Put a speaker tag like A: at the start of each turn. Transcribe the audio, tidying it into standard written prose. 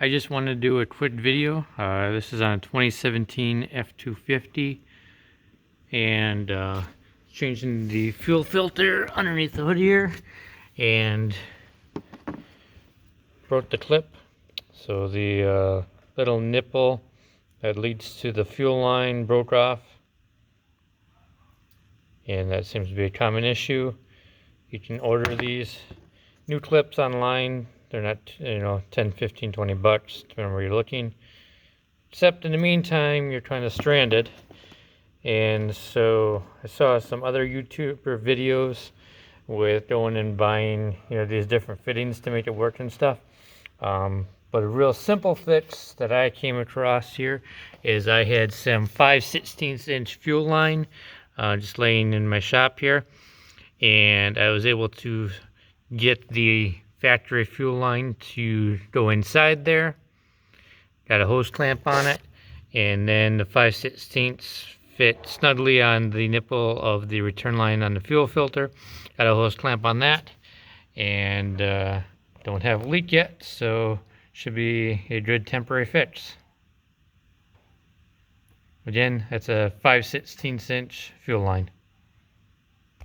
A: I just wanted to do a quick video. This is on a 2017 F250 and changing the fuel filter underneath the hood here, and broke the clip. So the little nipple that leads to the fuel line broke off, and that seems to be a common issue. You can order these new clips online. They're not 10, 15, 20 bucks depending on where you're looking, except in the meantime you're kind of stranded. And so I saw some other YouTuber videos with going and buying these different fittings to make it work and stuff, but a real simple fix that I came across here is I had some 5/16 inch fuel line just laying in my shop here, and I was able to get the factory fuel line to go inside there. Got a hose clamp on it, and then the 5/16 fit snugly on the nipple of the return line on the fuel filter. Got a hose clamp on that, and don't have a leak yet, so should be a good temporary fix. Again, that's a 5/16 inch fuel line.